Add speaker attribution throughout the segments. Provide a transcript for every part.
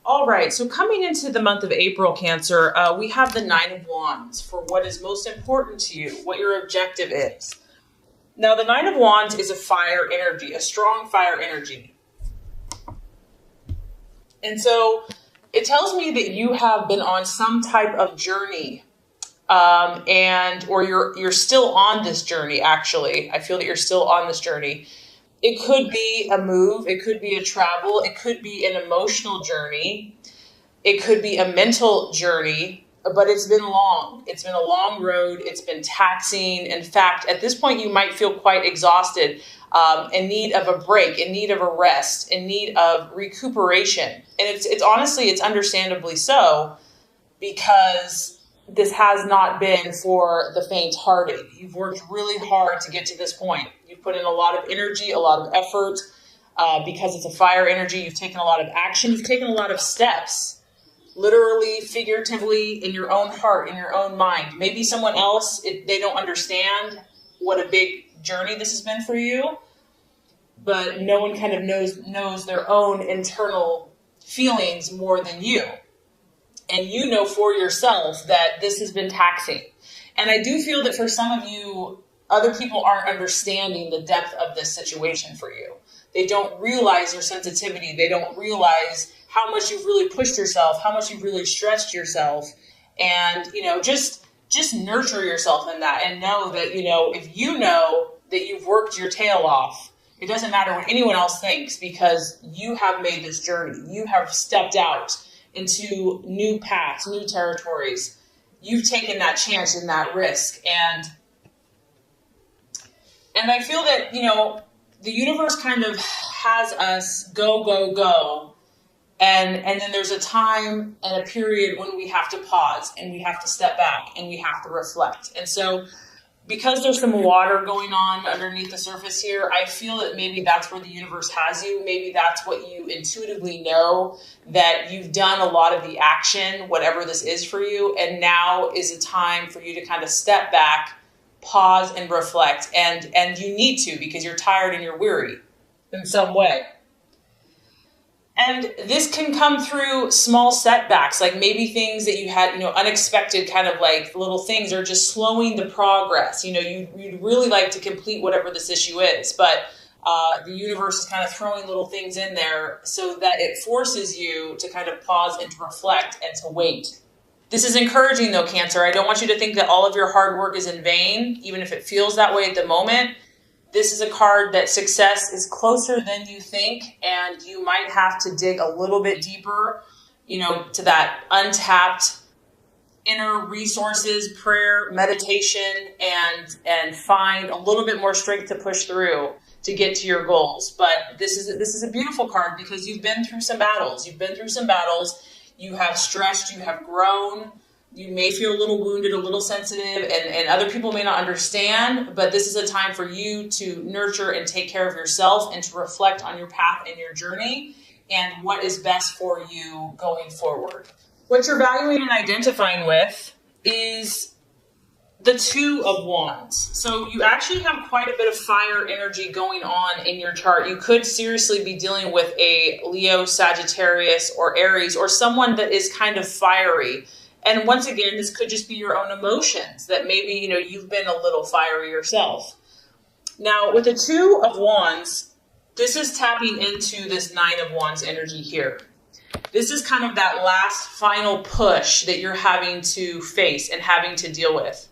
Speaker 1: All right, so coming into the month of April, Cancer, we have the Nine of Wands for what is most important to you, what your objective is. Now, the Nine of Wands is a fire energy, a strong fire energy. And so it tells me that you have been on some type of journey, or you're still on this journey, actually. I feel that you're still on this journey. It could be a move, it could be a travel, it could be an emotional journey, it could be a mental journey, but it's been long. It's been a long road, it's been taxing. In fact, at this point, you might feel quite exhausted, in need of a break, in need of a rest, in need of recuperation. And it's honestly, it's understandably so, because this has not been for the faint-hearted. You've worked really hard to get to this point. You've put in a lot of energy, a lot of effort, because it's a fire energy. You've taken a lot of action. You've taken a lot of steps, literally, figuratively, in your own heart, in your own mind. Maybe someone else, they don't understand what a big journey this has been for you, but no one kind of knows their own internal feelings more than you. And you know for yourself that this has been taxing. And I do feel that for some of you, other people aren't understanding the depth of this situation for you. They don't realize your sensitivity. They don't realize how much you've really pushed yourself, how much you've really stretched yourself. And, just nurture yourself in that and know that, if you know that you've worked your tail off, it doesn't matter what anyone else thinks, because you have made this journey. You have stepped out into new paths, new territories. You've taken that chance and that risk. And I feel that, the universe kind of has us go, go, go. And then there's a time and a period when we have to pause and we have to step back and we have to reflect. And so because there's some water going on underneath the surface here, I feel that maybe that's where the universe has you. Maybe that's what you intuitively know, that you've done a lot of the action, whatever this is for you. And now is a time for you to kind of step back, pause and reflect. And you need to, because you're tired and you're weary in some way. And this can come through small setbacks, like maybe things that you had, unexpected kind of like little things are just slowing the progress. You'd really like to complete whatever this issue is, but the universe is kind of throwing little things in there so that it forces you to kind of pause and to reflect and to wait. This is encouraging though, Cancer. I don't want you to think that all of your hard work is in vain, even if it feels that way at the moment. This is a card that success is closer than you think, and you might have to dig a little bit deeper, to that untapped inner resources, prayer, meditation, and find a little bit more strength to push through to get to your goals. But this is a beautiful card because you've been through some battles. You have stretched, you have grown. You may feel a little wounded, a little sensitive, and other people may not understand, but this is a time for you to nurture and take care of yourself and to reflect on your path and your journey and what is best for you going forward. What you're valuing and identifying with is the Two of Wands. So you actually have quite a bit of fire energy going on in your chart. You could seriously be dealing with a Leo, Sagittarius, or Aries, or someone that is kind of fiery. And once again, this could just be your own emotions that maybe, you've been a little fiery yourself. Now, with the Two of Wands, this is tapping into this Nine of Wands energy here. This is kind of that last final push that you're having to face and having to deal with.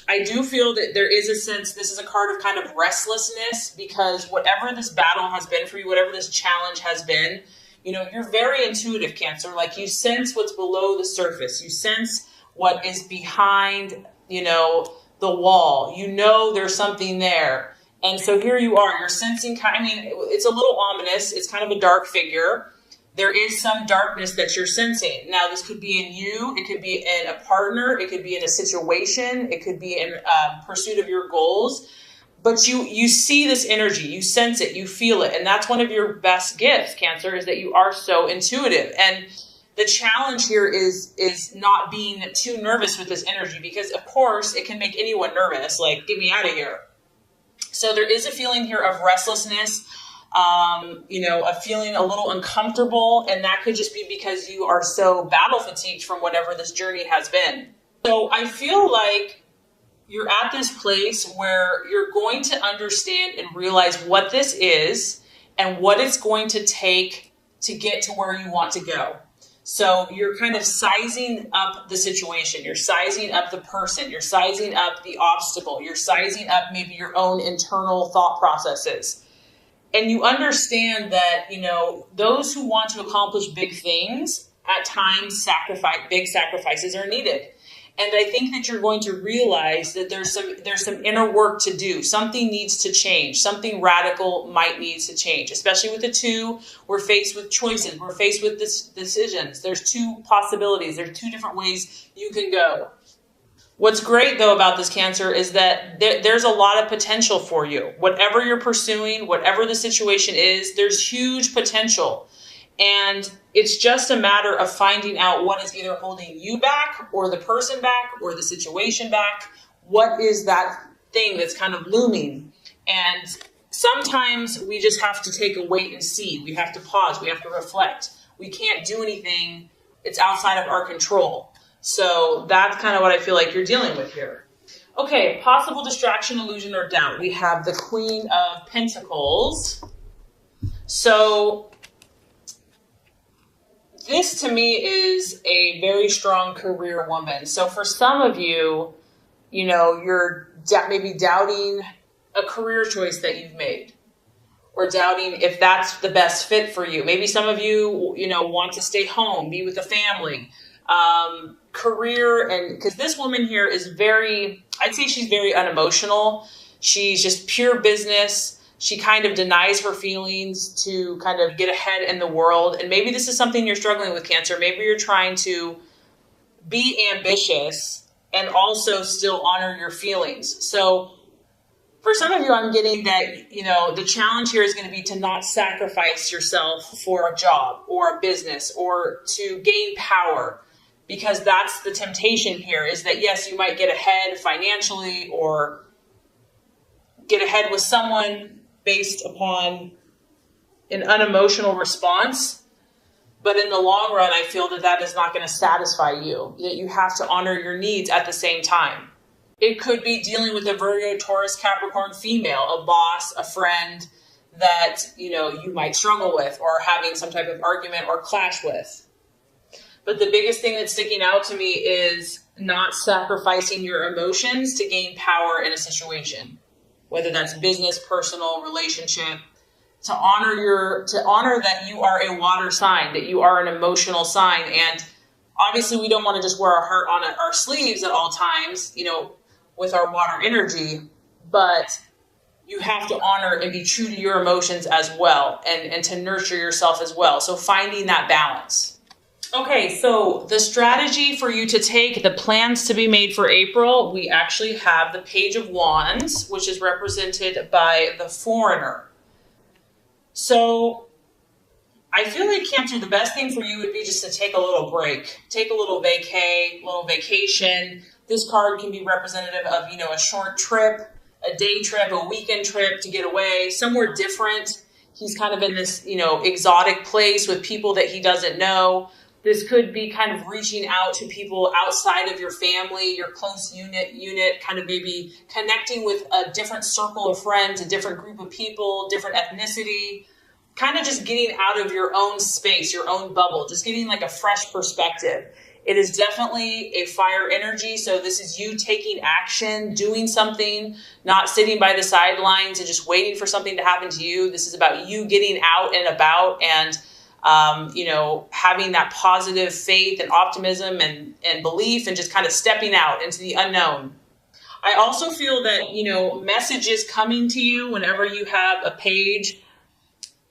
Speaker 1: I do feel that there is a sense, this is a card of kind of restlessness, because whatever this battle has been for you, whatever this challenge has been, you're very intuitive, Cancer. Like, you sense what's below the surface. You sense what is behind, the wall. There's something there. And so here you are. You're sensing, it's a little ominous. It's kind of a dark figure. There is some darkness that you're sensing. Now, this could be in you. It could be in a partner. It could be in a situation. It could be in pursuit of your goals. But you see this energy, you sense it, you feel it. And that's one of your best gifts, Cancer, is that you are so intuitive. And the challenge here is not being too nervous with this energy, because of course it can make anyone nervous, like, get me out of here. So there is a feeling here of restlessness, a feeling a little uncomfortable. And that could just be because you are so battle fatigued from whatever this journey has been. So I feel like you're at this place where you're going to understand and realize what this is and what it's going to take to get to where you want to go. So you're kind of sizing up the situation. You're sizing up the person. You're sizing up the obstacle. You're sizing up maybe your own internal thought processes. And you understand that, those who want to accomplish big things, at times big sacrifices are needed. And I think that you're going to realize that there's some inner work to do. Something needs to change. Something radical might need to change. Especially with the two, we're faced with choices. We're faced with decisions. There's two possibilities. There's two different ways you can go. What's great, though, about this Cancer is that there's a lot of potential for you. Whatever you're pursuing, whatever the situation is, there's huge potential. And it's just a matter of finding out what is either holding you back or the person back or the situation back. What is that thing that's kind of looming? And sometimes we just have to take a wait and see. We have to pause. We have to reflect. We can't do anything. It's outside of our control. So that's kind of what I feel like you're dealing with here. Okay, possible distraction, illusion, or doubt. We have the Queen of Pentacles. So this to me is a very strong career woman. So for some of you, you're maybe doubting a career choice that you've made or doubting if that's the best fit for you. Maybe some of you, want to stay home, be with the family, career. And because this woman here is I'd say she's very unemotional. She's just pure business. She kind of denies her feelings to kind of get ahead in the world. And maybe this is something you're struggling with, Cancer. Maybe you're trying to be ambitious and also still honor your feelings. So for some of you, I'm getting that, the challenge here is going to be to not sacrifice yourself for a job or a business or to gain power. Because that's the temptation here is that, yes, you might get ahead financially or get ahead with someone based upon an unemotional response. But in the long run, I feel that is not going to satisfy you, that you have to honor your needs at the same time. It could be dealing with a Virgo, Taurus, Capricorn female, a boss, a friend that, you might struggle with or having some type of argument or clash with. But the biggest thing that's sticking out to me is not sacrificing your emotions to gain power in a situation. Whether that's business, personal, relationship, to honor that you are a water sign, that you are an emotional sign. And obviously we don't want to just wear our heart on our sleeves at all times, with our water energy, but you have to honor and be true to your emotions as well and to nurture yourself as well. So finding that balance. Okay, so the strategy for you to take, the plans to be made for April, we actually have the Page of Wands, which is represented by the Foreigner. So I feel like, Cancer, the best thing for you would be just to take a little break, take a little vacation. This card can be representative of, a short trip, a day trip, a weekend trip to get away, somewhere different. He's kind of in this, exotic place with people that he doesn't know. This could be kind of reaching out to people outside of your family, your close unit, kind of maybe connecting with a different circle of friends, a different group of people, different ethnicity, kind of just getting out of your own space, your own bubble, just getting like a fresh perspective. It is definitely a fire energy. So this is you taking action, doing something, not sitting by the sidelines and just waiting for something to happen to you. This is about you getting out and about and having that positive faith and optimism and belief and just kind of stepping out into the unknown. I also feel that, messages coming to you whenever you have a page,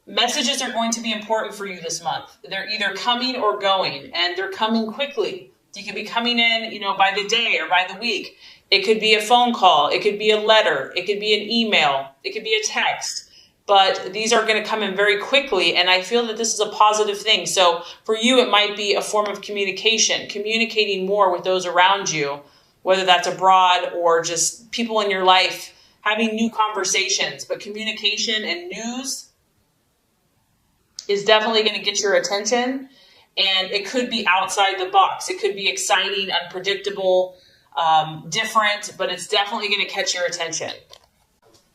Speaker 1: messages are going to be important for you this month. They're either coming or going, and they're coming quickly. They could be coming in, by the day or by the week. It could be a phone call. It could be a letter. It could be an email. It could be a text. But these are going to come in very quickly, and I feel that this is a positive thing. So for you, it might be a form of communicating more with those around you, whether that's abroad or just people in your life, having new conversations. But communication and news is definitely going to get your attention. And it could be outside the box. It could be exciting, unpredictable, different, but it's definitely going to catch your attention.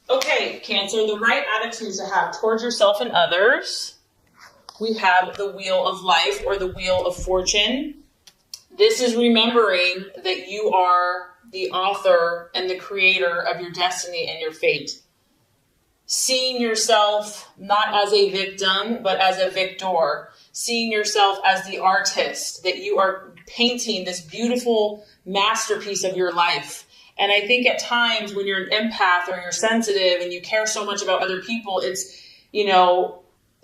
Speaker 1: Okay, Cancer, the right attitudes to have towards yourself and others. We have the wheel of life or the wheel of fortune. This is remembering that you are the author and the creator of your destiny and your fate. Seeing yourself not as a victim, but as a victor. Seeing yourself as the artist, that you are painting this beautiful masterpiece of your life. And I think at times when you're an empath or you're sensitive and you care so much about other people, it's,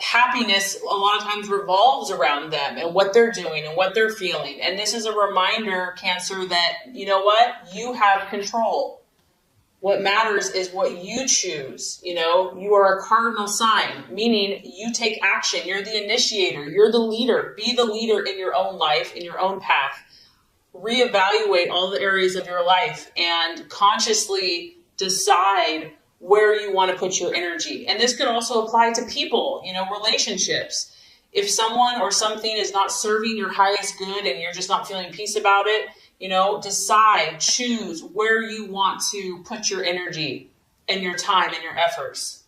Speaker 1: happiness a lot of times revolves around them and what they're doing and what they're feeling. And this is a reminder, Cancer, that, you know what? You have control. What matters is what you choose. You are a cardinal sign, meaning you take action. You're the initiator. You're the leader. Be the leader in your own life, in your own path. Reevaluate all the areas of your life and consciously decide where you want to put your energy. And this could also apply to people, relationships. If someone or something is not serving your highest good and you're just not feeling peace about it, decide, choose where you want to put your energy and your time and your efforts.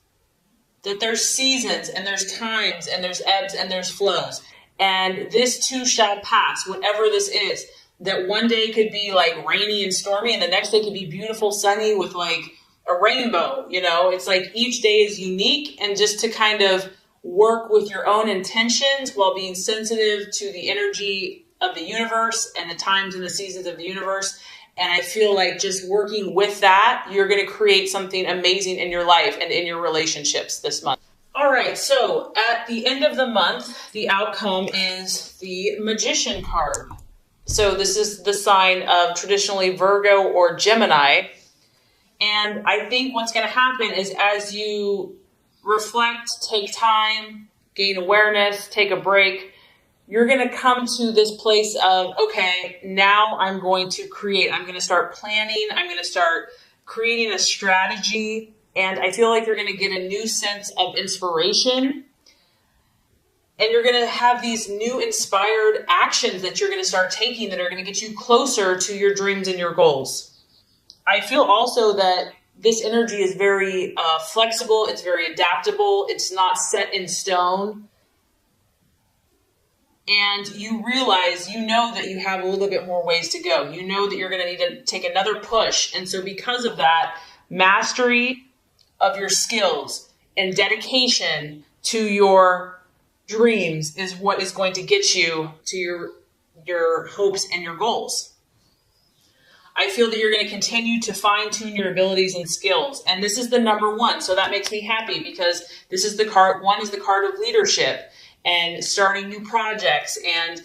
Speaker 1: That there's seasons and there's times and there's ebbs and there's flows. And this too shall pass, whatever this is. That one day could be like rainy and stormy and the next day could be beautiful, sunny with like a rainbow. It's like each day is unique, and just to kind of work with your own intentions while being sensitive to the energy of the universe and the times and the seasons of the universe. And I feel like just working with that, you're going to create something amazing in your life and in your relationships this month. All right, so at the end of the month, the outcome is the Magician card. So this is the sign of traditionally Virgo or Gemini. And I think what's going to happen is as you reflect, take time, gain awareness, take a break, you're going to come to this place of, okay, now I'm going to create. I'm going to start planning. I'm going to start creating a strategy. And I feel like you're going to get a new sense of inspiration. And you're going to have these new inspired actions that you're going to start taking that are going to get you closer to your dreams and your goals. I feel also that this energy is very flexible. It's very adaptable. It's not set in stone. And you realize, that you have a little bit more ways to go. You know that you're going to need to take another push. And so because of that, mastery of your skills and dedication to your dreams is what is going to get you to your hopes and your goals. I feel that you're going to continue to fine-tune your abilities and skills. And this is the number one. So that makes me happy because this is the card. One is the card of leadership and starting new projects and,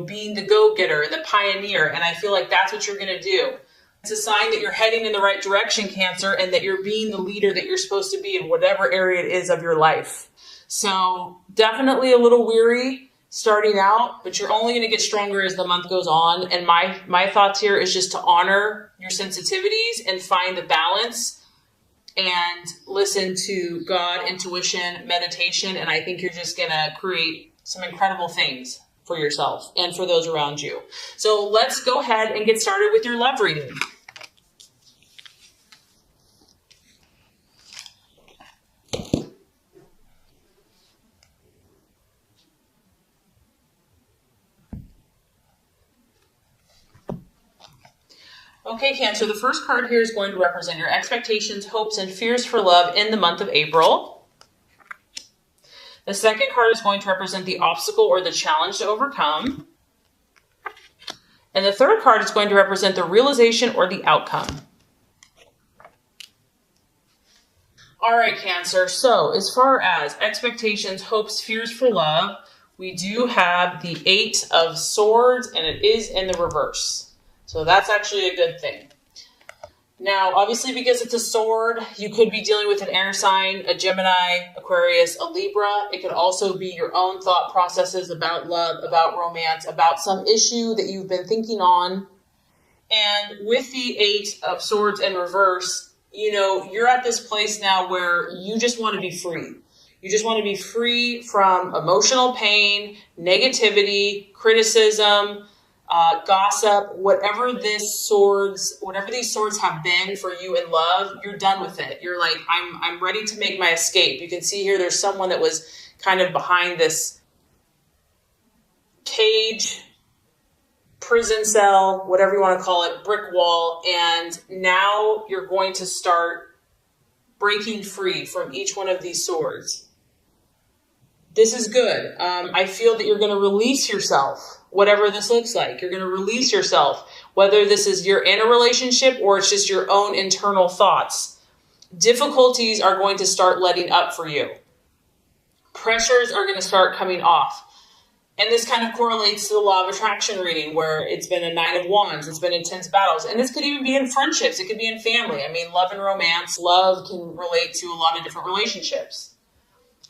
Speaker 1: being the go-getter, the pioneer. And I feel like that's what you're going to do. It's a sign that you're heading in the right direction, Cancer, and that you're being the leader that you're supposed to be in whatever area it is of your life. So definitely a little weary starting out, but you're only going to get stronger as the month goes on. And my thoughts here is just to honor your sensitivities and find the balance and listen to God, intuition, meditation. And I think you're just going to create some incredible things for yourself and for those around you. So let's go ahead and get started with your love reading. Okay, Cancer, the first card here is going to represent your expectations, hopes, and fears for love in the month of April. The second card is going to represent the obstacle or the challenge to overcome. And the third card is going to represent the realization or the outcome. All right, Cancer, so as far as expectations, hopes, fears for love, we do have the 8 of Swords, and it is in the reverse. So that's actually a good thing. Now, obviously, because it's a sword, you could be dealing with an air sign, a Gemini, Aquarius, a Libra. It could also be your own thought processes about love, about romance, about some issue that you've been thinking on. And with the 8 of Swords in reverse, you're at this place now where you just want to be free. You just want to be free from emotional pain, negativity, criticism, gossip, whatever these swords have been for you in love. You're done with it. You're like, I'm ready to make my escape. You can see here, there's someone that was kind of behind this cage, prison cell, whatever you want to call it, brick wall. And now you're going to start breaking free from each one of these swords. This is good. I feel that you're going to release yourself, whatever this looks like. You're going to release yourself, whether this is you're in a relationship or it's just your own internal thoughts. Difficulties are going to start letting up for you. Pressures are going to start coming off. And this kind of correlates to the law of attraction reading, where it's been a 9 of Wands, it's been intense battles. And this could even be in friendships. It could be in family. I mean, love and romance, love can relate to a lot of different relationships.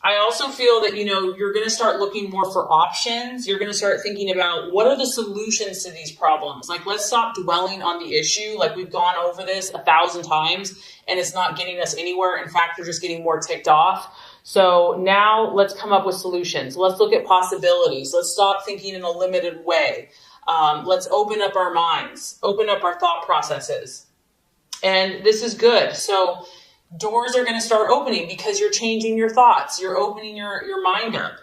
Speaker 1: I also feel that, you're going to start looking more for options. You're going to start thinking about what are the solutions to these problems? Like, let's stop dwelling on the issue. Like, we've gone over this 1,000 times and it's not getting us anywhere. In fact, we're just getting more ticked off. So now let's come up with solutions. Let's look at possibilities. Let's stop thinking in a limited way. Let's open up our minds, open up our thought processes. And this is good. So doors are going to start opening because you're changing your thoughts. You're opening your mind up.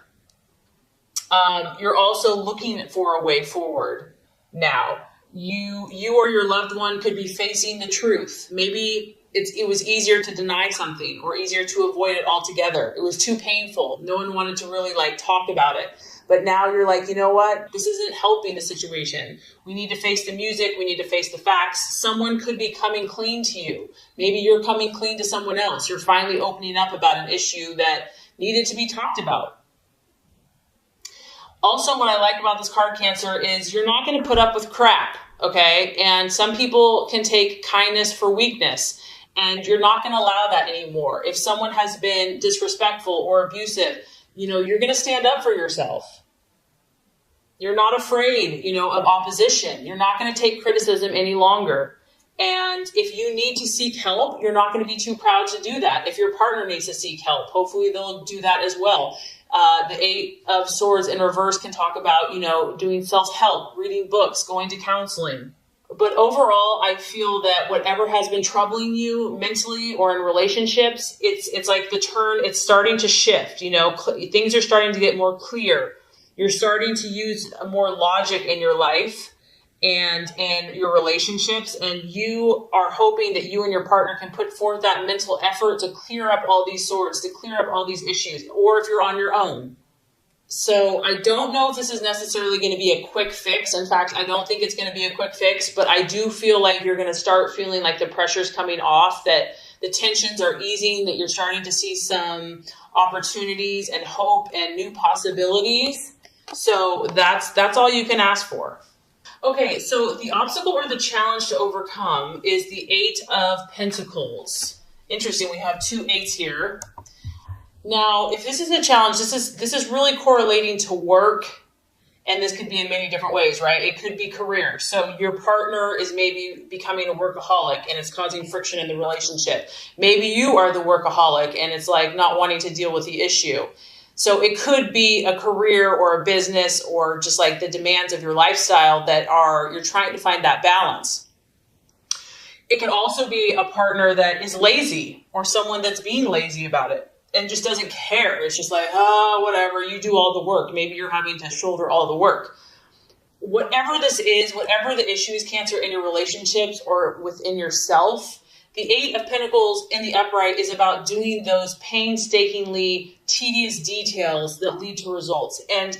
Speaker 1: You're also looking for a way forward now. You or your loved one could be facing the truth. Maybe it was easier to deny something or easier to avoid it altogether. It was too painful. No one wanted to really talk about it. But now you're like, you know what? This isn't helping the situation. We need to face the music. We need to face the facts. Someone could be coming clean to you. Maybe you're coming clean to someone else. You're finally opening up about an issue that needed to be talked about. Also, what I like about this card, Cancer, is you're not going to put up with crap, okay? And some people can take kindness for weakness, and you're not going to allow that anymore. If someone has been disrespectful or abusive, you're going to stand up for yourself. You're not afraid, of opposition. You're not going to take criticism any longer. And if you need to seek help, you're not going to be too proud to do that. If your partner needs to seek help, hopefully they'll do that as well. The 8 of Swords in reverse can talk about, doing self-help, reading books, going to counseling. But overall, I feel that whatever has been troubling you mentally or in relationships, it's like the turn, it's starting to shift, things are starting to get more clear. You're starting to use more logic in your life and in your relationships, and you are hoping that you and your partner can put forth that mental effort to clear up all these swords, to clear up all these issues, or if you're on your own. So I don't know if this is necessarily going to be a quick fix. In fact, I don't think it's going to be a quick fix, but I do feel like you're going to start feeling like the pressure's coming off, that the tensions are easing, that you're starting to see some opportunities and hope and new possibilities. So that's all you can ask for. Okay, so the obstacle or the challenge to overcome is the 8 of Pentacles. Interesting, we have 2 8s here. Now, if this is a challenge, this is really correlating to work, and this could be in many different ways, right? It could be career. So your partner is maybe becoming a workaholic and it's causing friction in the relationship. Maybe you are the workaholic and it's like not wanting to deal with the issue. So it could be a career or a business or just like the demands of your lifestyle you're trying to find that balance. It could also be a partner that is lazy or someone that's being lazy about it and just doesn't care. It's just like, whatever, you do all the work. Maybe you're having to shoulder all the work. Whatever this is, whatever the issue is, Cancer, in your relationships or within yourself, the 8 of Pentacles in the upright is about doing those painstakingly tedious details that lead to results. And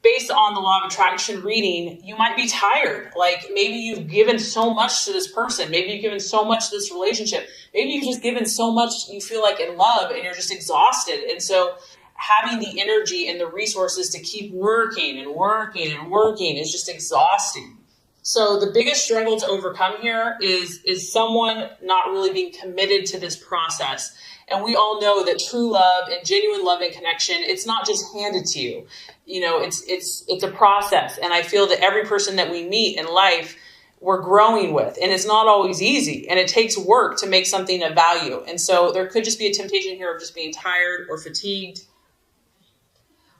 Speaker 1: based on the law of attraction reading, you might be tired. Like maybe you've given so much to this person. Maybe you've given so much to this relationship. Maybe you've just given so much you feel like in love and you're just exhausted. And so having the energy and the resources to keep working and working and working is just exhausting. So the biggest struggle to overcome here is someone not really being committed to this process. And we all know that true love and genuine love and connection, it's not just handed to you. It's a process. And I feel that every person that we meet in life, we're growing with. And it's not always easy, and it takes work to make something of value. And so there could just be a temptation here of just being tired or fatigued,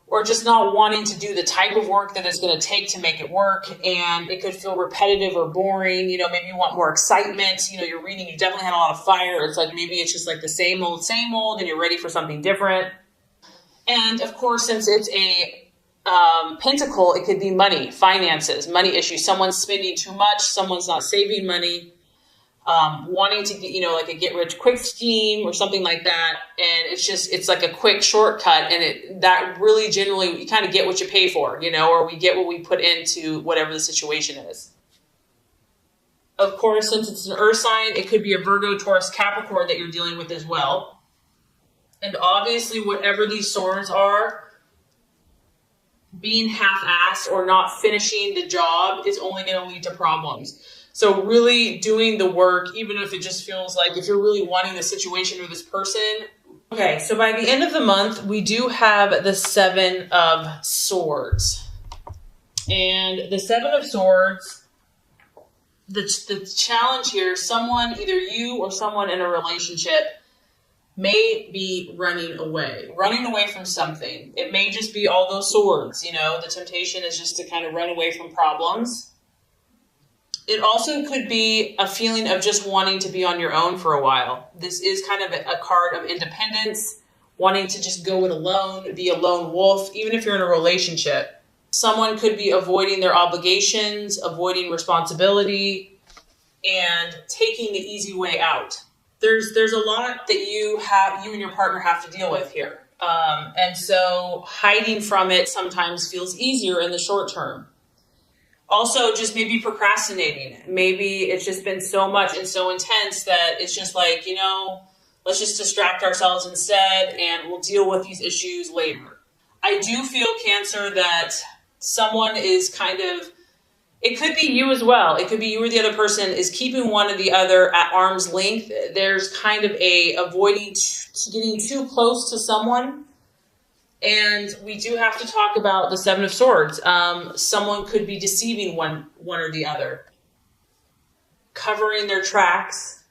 Speaker 1: or just not wanting to do the type of work that it's going to take to make it work. And it could feel repetitive or boring. Maybe you want more excitement. You're reading, you definitely had a lot of fire. It's like maybe it's just like the same old, and you're ready for something different. And of course, since it's a pentacle, it could be money, finances, money issues. Someone's spending too much. Someone's not saving money. Wanting to get, like a get rich quick scheme or something like that. And it's like a quick shortcut. And that really generally, you kind of get what you pay for, or we get what we put into whatever the situation is. Of course, since it's an earth sign, it could be a Virgo, Taurus, Capricorn that you're dealing with as well. And obviously, whatever these swords are, being half-assed or not finishing the job is only going to lead to problems. So really doing the work, even if it just feels like if you're really wanting the situation or this person. Okay, so by the end of the month, we do have the 7 of Swords. And the 7 of Swords, the challenge here, someone, either you or someone in a relationship, may be running away from something. It may just be all those swords, the temptation is just to kind of run away from problems. It also could be a feeling of just wanting to be on your own for a while. This is kind of a card of independence, wanting to just go it alone, be a lone wolf, even if you're in a relationship. Someone could be avoiding their obligations, avoiding responsibility, and taking the easy way out. There's a lot that you and your partner have to deal with here. And so hiding from it sometimes feels easier in the short term. Also, just maybe procrastinating. Maybe it's just been so much and so intense that it's just like, let's just distract ourselves instead and we'll deal with these issues later. I do feel, Cancer, that someone is kind of, it could be you as well. It could be you or the other person is keeping one or the other at arm's length. There's kind of a avoiding getting too close to someone. And we do have to talk about the 7 of Swords. Someone could be deceiving one or the other, covering their tracks,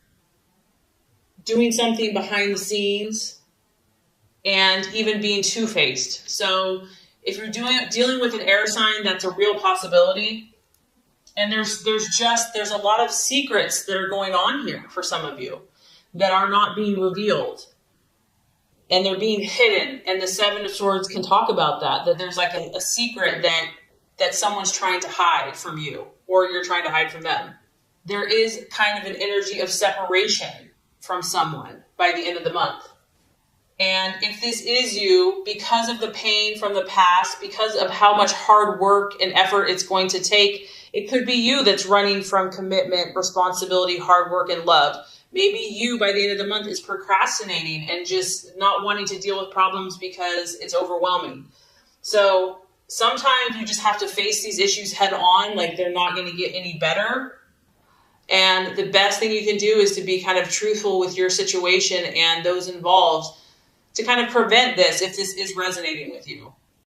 Speaker 1: doing something behind the scenes, and even being two-faced. So if you're dealing with an air sign, that's a real possibility. And there's a lot of secrets that are going on here for some of you that are not being revealed. And they're being hidden. And the 7 of Swords can talk about that there's like a secret that someone's trying to hide from you, or you're trying to hide from them. There is kind of an energy of separation from someone by the end of the month. And if this is you, because of the pain from the past, because of how much hard work and effort it's going to take, it could be you that's running from commitment, responsibility, hard work, and love. Maybe you, by the end of the month, is procrastinating and just not wanting to deal with problems because it's overwhelming. So sometimes you just have to face these issues head on, like they're not going to get any better. And the best thing you can do is to be kind of truthful with your situation and those involved to kind of prevent this if this is resonating with you.